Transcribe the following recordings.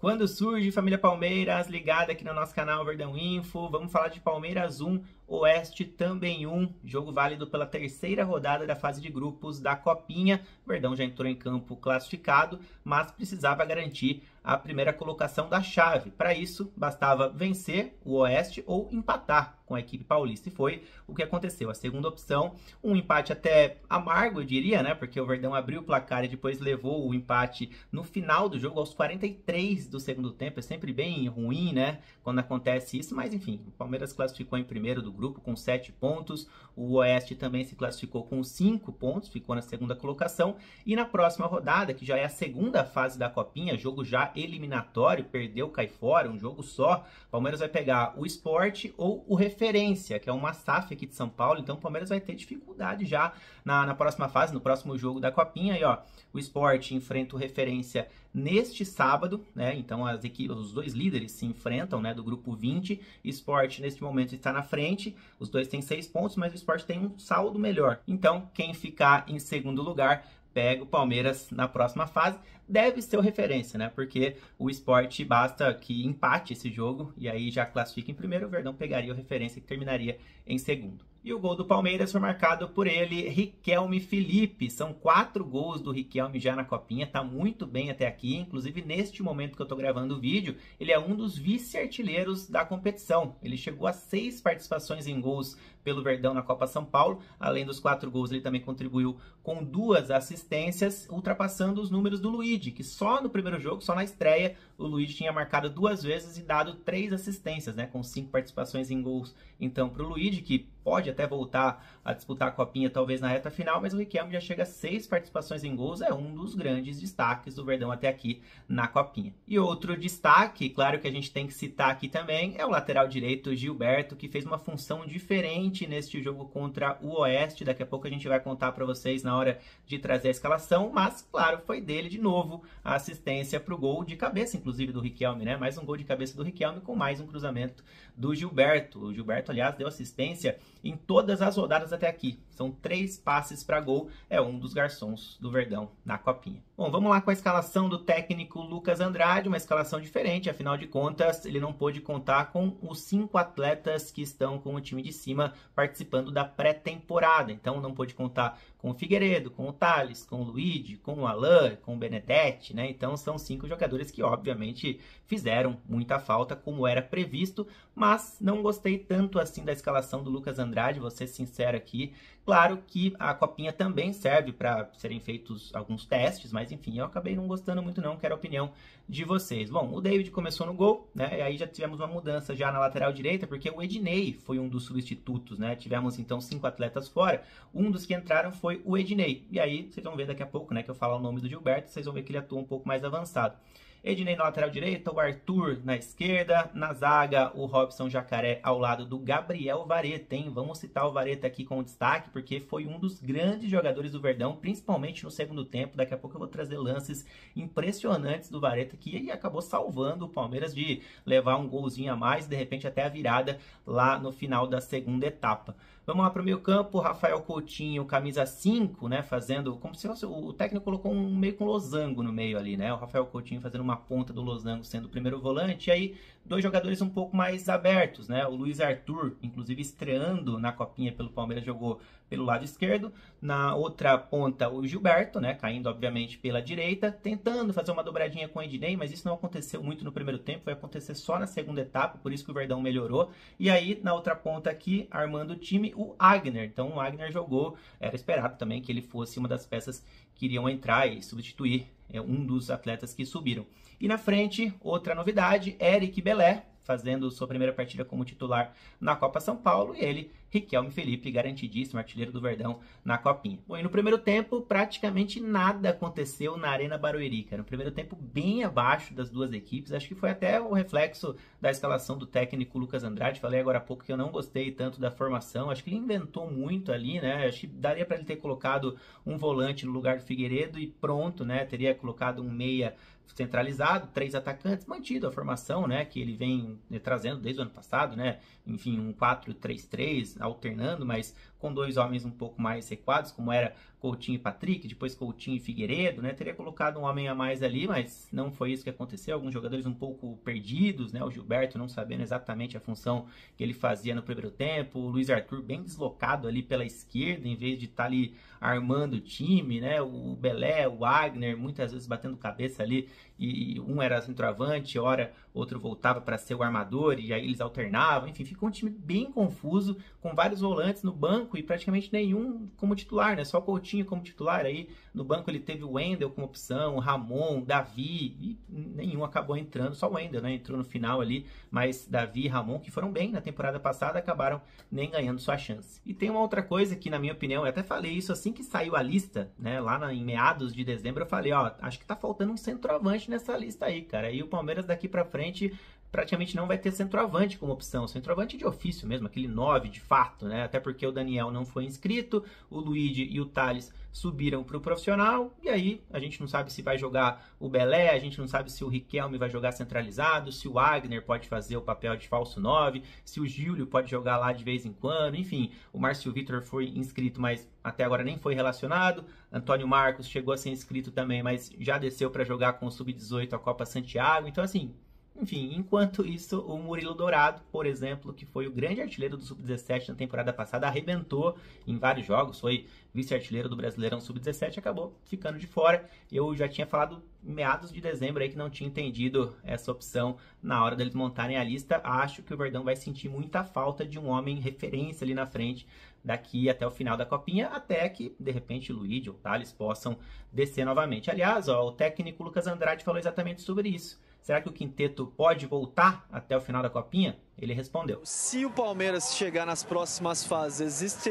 Quando surge, família Palmeiras, ligada aqui no nosso canal Verdão Info. Vamos falar de Palmeiras 1, Oeste também 1. Jogo válido pela terceira rodada da fase de grupos da Copinha. O Verdão já entrou em campo classificado, mas precisava garantir a primeira colocação da chave. Para isso, bastava vencer o Oeste ou empatar com a equipe paulista. E foi o que aconteceu. A segunda opção, um empate até amargo, eu diria, né? Porque o Verdão abriu o placar e depois levou o empate no final do jogo, aos 43 do segundo tempo. É sempre bem ruim, né? Quando acontece isso. Mas, enfim, o Palmeiras classificou em primeiro do grupo com 7 pontos. O Oeste também se classificou com 5 pontos, ficou na segunda colocação. E na próxima rodada, que já é a segunda fase da Copinha, jogo já eliminatório, perdeu, cai fora, um jogo só. O Palmeiras vai pegar o Sport ou o Referência, que é uma SAF aqui de São Paulo. Então o Palmeiras vai ter dificuldade já na próxima fase, no próximo jogo da Copinha. E ó, o Sport enfrenta o Referência neste sábado, né? Então os dois líderes se enfrentam, né? Do grupo 20. Sport neste momento está na frente. Os dois têm 6 pontos, mas o Sport tem um saldo melhor. Então quem ficar em segundo lugar pega o Palmeiras na próxima fase. Deve ser o Referência, né? Porque o Sport basta que empate esse jogo e aí já classifica em primeiro. O Verdão pegaria o Referência, que terminaria em segundo. E o gol do Palmeiras foi marcado por ele, Riquelme Felipe. São 4 gols do Riquelme já na Copinha, tá muito bem até aqui. Inclusive, neste momento que eu tô gravando o vídeo, ele é um dos vice-artilheiros da competição. Ele chegou a 6 participações em gols pelo Verdão na Copa São Paulo. Além dos 4 gols, ele também contribuiu com 2 assistências, ultrapassando os números do Luigi, que só no primeiro jogo, só na estreia, o Luigi tinha marcado 2 vezes e dado 3 assistências, né? Com 5 participações em gols, então, para o Luigi, que pode até voltar a disputar a Copinha talvez na reta final, mas o Riquelme já chega a 6 participações em gols, é um dos grandes destaques do Verdão até aqui na Copinha. E outro destaque, claro que a gente tem que citar aqui também, é o lateral direito Gilberto, que fez uma função diferente neste jogo contra o Oeste. Daqui a pouco a gente vai contar para vocês na hora de trazer a escalação, mas claro, foi dele de novo a assistência para o gol de cabeça, inclusive do Riquelme, né? Mais um gol de cabeça do Riquelme com mais um cruzamento do Gilberto. O Gilberto, aliás, deu assistência em todas as rodadas até aqui. São 3 passes para gol, é um dos garçons do Verdão na Copinha. Bom, vamos lá com a escalação do técnico Lucas Andrade, uma escalação diferente, afinal de contas, ele não pôde contar com os 5 atletas que estão com o time de cima participando da pré-temporada. Então não pôde contar com o Figueiredo, com o Thales, com o Luigi, com o Alain, com o Benedetti, né? Então são 5 jogadores que obviamente fizeram muita falta, como era previsto, mas não gostei tanto assim da escalação do Lucas Andrade, vou ser sincero aqui. Claro que a Copinha também serve para serem feitos alguns testes, mas enfim, eu acabei não gostando muito não, quero a opinião de vocês. Bom, o David começou no gol, né? E aí já tivemos uma mudança já na lateral direita, porque o Ednei foi um dos substitutos, né? Tivemos então 5 atletas fora, um dos que entraram foi o Ednei. E aí vocês vão ver daqui a pouco, né, que eu falo o nome do Gilberto, vocês vão ver que ele atua um pouco mais avançado. Ednei na lateral direita, o Arthur na esquerda, na zaga o Robson Jacaré ao lado do Gabriel Vareta, hein? Vamos citar o Vareta aqui com destaque, porque foi um dos grandes jogadores do Verdão, principalmente no segundo tempo. Daqui a pouco eu vou trazer lances impressionantes do Vareta, que acabou salvando o Palmeiras de levar um golzinho a mais, de repente até a virada lá no final da segunda etapa. Vamos lá para o meio campo, Rafael Coutinho, camisa 5, né, fazendo, como se fosse, o técnico colocou meio com losango no meio ali, né, o Rafael Coutinho fazendo uma ponta do losango sendo o primeiro volante, e aí 2 jogadores um pouco mais abertos, né, o Luiz Arthur, inclusive estreando na Copinha pelo Palmeiras, jogou pelo lado esquerdo, na outra ponta o Gilberto, né, caindo obviamente pela direita, tentando fazer uma dobradinha com o Ednei, mas isso não aconteceu muito no primeiro tempo, vai acontecer só na segunda etapa, por isso que o Verdão melhorou. E aí na outra ponta aqui, armando o time, o Agner. Então o Agner jogou, era esperado também que ele fosse uma das peças que iriam entrar e substituir um dos atletas que subiram. E na frente, outra novidade, Eric Belé, fazendo sua primeira partida como titular na Copa São Paulo, e ele, Riquelme Felipe, garantidíssimo, artilheiro do Verdão na Copinha. Bom, e no primeiro tempo, praticamente nada aconteceu na Arena Barueri, cara. No primeiro tempo, bem abaixo das duas equipes, acho que foi até o reflexo da escalação do técnico Lucas Andrade. Falei agora há pouco que eu não gostei tanto da formação, acho que ele inventou muito ali, né, acho que daria para ele ter colocado um volante no lugar do Figueiredo e pronto, né, teria colocado um meia centralizado, 3 atacantes, mantido a formação, né, que ele vem trazendo desde o ano passado, né, enfim, um 4-3-3, alternando, mas com 2 homens um pouco mais recuados, como era Coutinho e Patrick, depois Coutinho e Figueiredo, né? Teria colocado um homem a mais ali, mas não foi isso que aconteceu. Alguns jogadores um pouco perdidos, né? O Gilberto não sabendo exatamente a função que ele fazia no primeiro tempo, o Luiz Arthur bem deslocado ali pela esquerda, em vez de estar ali armando o time, né? O Belé, o Wagner, muitas vezes batendo cabeça ali, e um era centroavante, ora outro voltava para ser o armador, e aí eles alternavam, enfim, ficou um time bem confuso, com vários volantes no banco e praticamente nenhum como titular, né? Só Coutinho como titular. Aí no banco ele teve o Wendel como opção, o Ramon, Davi, e nenhum acabou entrando, só o Wendel, né? Entrou no final ali, mas Davi e Ramon, que foram bem na temporada passada, acabaram nem ganhando sua chance. E tem uma outra coisa que, na minha opinião, eu até falei isso assim que saiu a lista, né? Lá em meados de dezembro, eu falei, ó, acho que tá faltando um centroavante nessa lista aí, cara. E o Palmeiras daqui pra frente praticamente não vai ter centroavante como opção, centroavante de ofício mesmo, aquele 9 de fato, né? Até porque o Daniel não foi inscrito, o Luigi e o Thales subiram para o profissional, e aí a gente não sabe se vai jogar o Belé, a gente não sabe se o Riquelme vai jogar centralizado, se o Wagner pode fazer o papel de falso 9, se o Júlio pode jogar lá de vez em quando, enfim, o Márcio Vitor foi inscrito, mas até agora nem foi relacionado, Antônio Marcos chegou a ser inscrito também, mas já desceu para jogar com o Sub-18 a Copa Santiago, então assim, enfim, enquanto isso, o Murilo Dourado, por exemplo, que foi o grande artilheiro do Sub-17 na temporada passada, arrebentou em vários jogos, foi vice-artilheiro do Brasileirão Sub-17, acabou ficando de fora. Eu já tinha falado em meados de dezembro aí que não tinha entendido essa opção na hora deles montarem a lista. Acho que o Verdão vai sentir muita falta de um homem referência ali na frente daqui até o final da Copinha, até que, de repente, o Luigi ou o Thales possam descer novamente. Aliás, ó, o técnico Lucas Andrade falou exatamente sobre isso. Será que o quinteto pode voltar até o final da Copinha? Ele respondeu. Se o Palmeiras chegar nas próximas fases, existe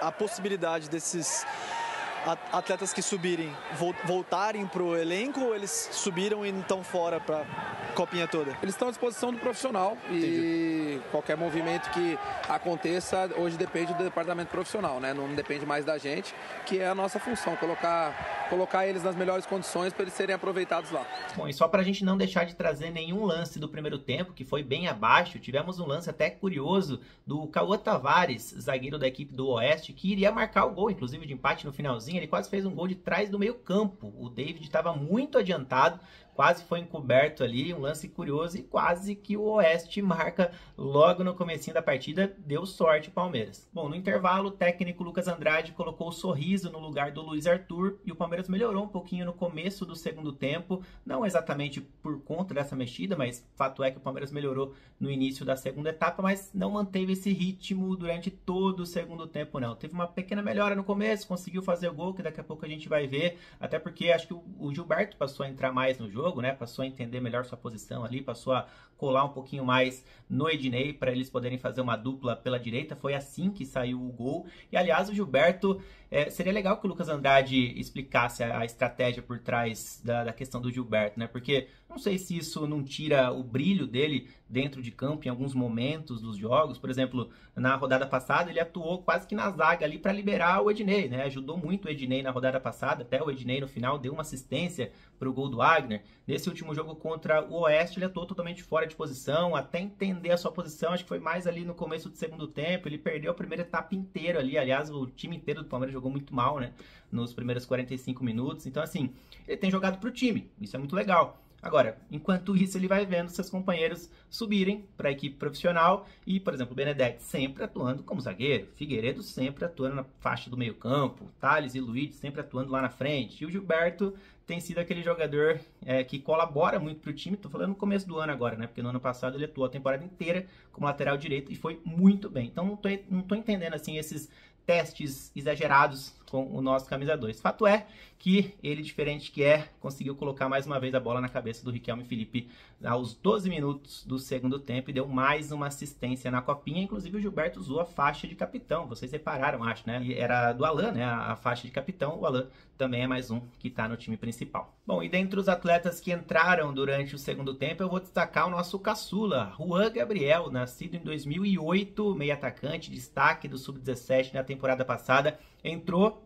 a possibilidade desses atletas que subirem voltarem para o elenco, ou eles subiram e não estão fora para a Copinha toda? Eles estão à disposição do profissional e qualquer movimento que aconteça hoje depende do departamento profissional, né? Não depende mais da gente, que é a nossa função, colocar eles nas melhores condições para eles serem aproveitados lá. Bom, e só para a gente não deixar de trazer nenhum lance do primeiro tempo, que foi bem abaixo, tivemos um lance até curioso do Cauã Tavares, zagueiro da equipe do Oeste, que iria marcar o gol, inclusive de empate no finalzinho, ele quase fez um gol de trás do meio campo, o David estava muito adiantado, quase foi encoberto ali, um lance curioso e quase que o Oeste marca logo no comecinho da partida, deu sorte o Palmeiras. Bom, no intervalo, o técnico Lucas Andrade colocou o Sorriso no lugar do Luiz Arthur e o Palmeiras melhorou um pouquinho no começo do segundo tempo, não exatamente por conta dessa mexida, mas fato é que o Palmeiras melhorou no início da segunda etapa, mas não manteve esse ritmo durante todo o segundo tempo não. Teve uma pequena melhora no começo, conseguiu fazer o gol, que daqui a pouco a gente vai ver, até porque acho que o Gilberto passou a entrar mais no jogo, né? Passou a entender melhor sua posição ali, passou a colar um pouquinho mais no Ednei para eles poderem fazer uma dupla pela direita. Foi assim que saiu o gol. E aliás, o Gilberto, seria legal que o Lucas Andrade explicasse a estratégia por trás da questão do Gilberto, né? Porque não sei se isso não tira o brilho dele dentro de campo em alguns momentos dos jogos. Por exemplo, na rodada passada ele atuou quase que na zaga ali para liberar o Ednei, né? Ajudou muito o Ednei na rodada passada, até o Ednei no final deu uma assistência para o gol do Wagner. Nesse último jogo contra o Oeste ele atuou totalmente fora de posição, até entender a sua posição, acho que foi mais ali no começo do segundo tempo, ele perdeu a primeira etapa inteira ali, aliás o time inteiro do Palmeiras jogou muito mal, né? Nos primeiros 45 minutos, então assim, ele tem jogado para o time, isso é muito legal. Agora, enquanto isso, ele vai vendo seus companheiros subirem para a equipe profissional e, por exemplo, o Benedetti sempre atuando como zagueiro, Figueiredo sempre atuando na faixa do meio campo, Thales e Luiz sempre atuando lá na frente, e o Gilberto tem sido aquele jogador que colabora muito para o time, tô falando no começo do ano agora, né? Porque no ano passado ele atuou a temporada inteira como lateral direito e foi muito bem. Então não tô entendendo assim esses testes exagerados com o nosso camisa 2. Fato é que ele, diferente que conseguiu colocar mais uma vez a bola na cabeça do Riquelme Felipe aos 12 minutos do segundo tempo e deu mais uma assistência na Copinha. Inclusive o Gilberto usou a faixa de capitão, vocês repararam, acho, né? E era do Alan, né? A faixa de capitão, o Alan também é mais um que está no time principal. Bom, e dentre os atletas que entraram durante o segundo tempo, eu vou destacar o nosso caçula, Juan Gabriel, nascido em 2008, meio atacante, destaque do Sub-17 na temporada passada,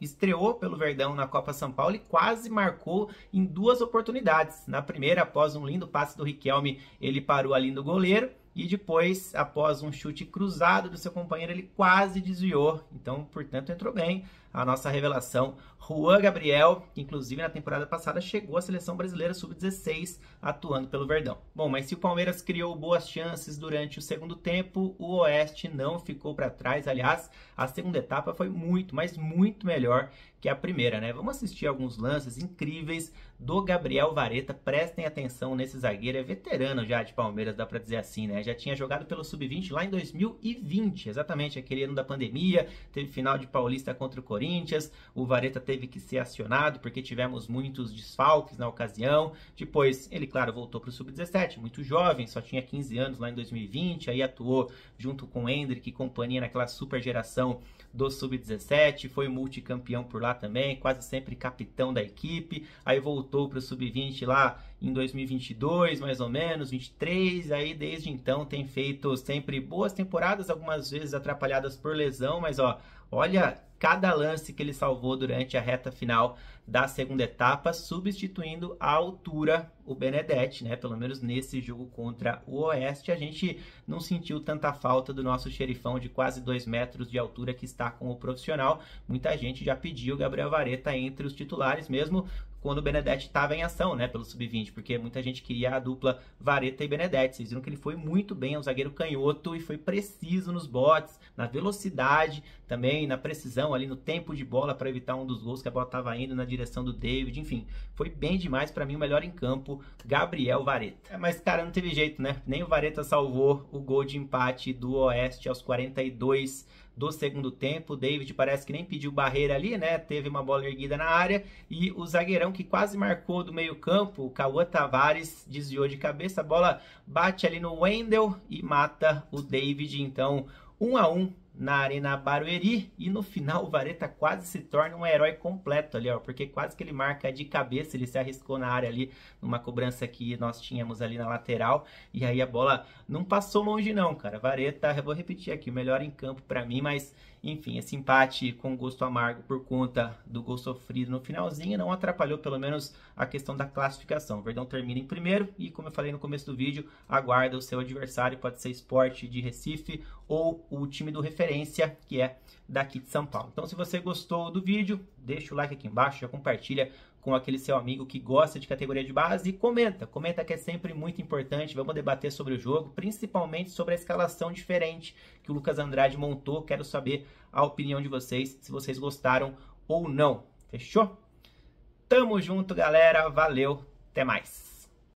estreou pelo Verdão na Copa São Paulo e quase marcou em 2 oportunidades. Na primeira, após um lindo passe do Riquelme, ele parou ali no goleiro, e depois, após um chute cruzado do seu companheiro, ele quase desviou, então, portanto, entrou bem. A nossa revelação, Juan Gabriel, que inclusive na temporada passada chegou à seleção brasileira sub-16 atuando pelo Verdão. Bom, mas se o Palmeiras criou boas chances durante o segundo tempo, o Oeste não ficou para trás. Aliás, a segunda etapa foi muito, mas muito melhor que a primeira, né? Vamos assistir alguns lances incríveis do Gabriel Vareta. Prestem atenção nesse zagueiro, é veterano já de Palmeiras, dá para dizer assim, né? Já tinha jogado pelo Sub-20 lá em 2020, exatamente aquele ano da pandemia, teve final de Paulista contra o Corinthians, o Vareta teve que ser acionado porque tivemos muitos desfalques na ocasião. Depois ele, claro, voltou para o Sub-17, muito jovem, só tinha 15 anos lá em 2020, aí atuou junto com o Endrick e companhia naquela super geração do Sub-17, foi multicampeão por lá também, quase sempre capitão da equipe, aí voltou para o Sub-20 lá em 2022, mais ou menos, 23, aí desde então tem feito sempre boas temporadas, algumas vezes atrapalhadas por lesão, mas ó, olha cada lance que ele salvou durante a reta final da segunda etapa, substituindo à altura o Benedetti, né? Pelo menos nesse jogo contra o Oeste, a gente não sentiu tanta falta do nosso xerifão de quase 2 metros de altura que está com o profissional. Muita gente já pediu o Gabriel Vareta entre os titulares, mesmo quando o Benedetti estava em ação, né, pelo Sub-20, porque muita gente queria a dupla Vareta e Benedetti. Vocês viram que ele foi muito bem, é um zagueiro canhoto e foi preciso nos botes, na velocidade, também na precisão ali no tempo de bola para evitar um dos gols que a bola estava indo na direção do David, enfim, foi bem demais. Para mim o melhor em campo, Gabriel Vareta. Mas cara, não teve jeito, né? Nem o Vareta salvou o gol de empate do Oeste aos 42 do segundo tempo. O David parece que nem pediu barreira ali, né? Teve uma bola erguida na área e o zagueirão que quase marcou do meio campo, o Cauã Tavares, desviou de cabeça, a bola bate ali no Wendel e mata o David. Então 1-1 na Arena Barueri, e no final o Vareta quase se torna um herói completo ali, ó, porque quase que ele marca de cabeça, ele se arriscou na área ali, numa cobrança que nós tínhamos ali na lateral, e aí a bola não passou longe não, cara. Vareta, eu vou repetir aqui, o melhor em campo pra mim, mas enfim, esse empate com gosto amargo por conta do gol sofrido no finalzinho não atrapalhou pelo menos a questão da classificação. O Verdão termina em primeiro e, como eu falei no começo do vídeo, aguarda o seu adversário, pode ser Sport de Recife ou o time do Referência, que é daqui de São Paulo. Então, se você gostou do vídeo, deixa o like aqui embaixo, já compartilha com aquele seu amigo que gosta de categoria de base e comenta que é sempre muito importante. Vamos debater sobre o jogo, principalmente sobre a escalação diferente que o Lucas Andrade montou. Quero saber a opinião de vocês, se vocês gostaram ou não. Fechou? Tamo junto, galera. Valeu. Até mais.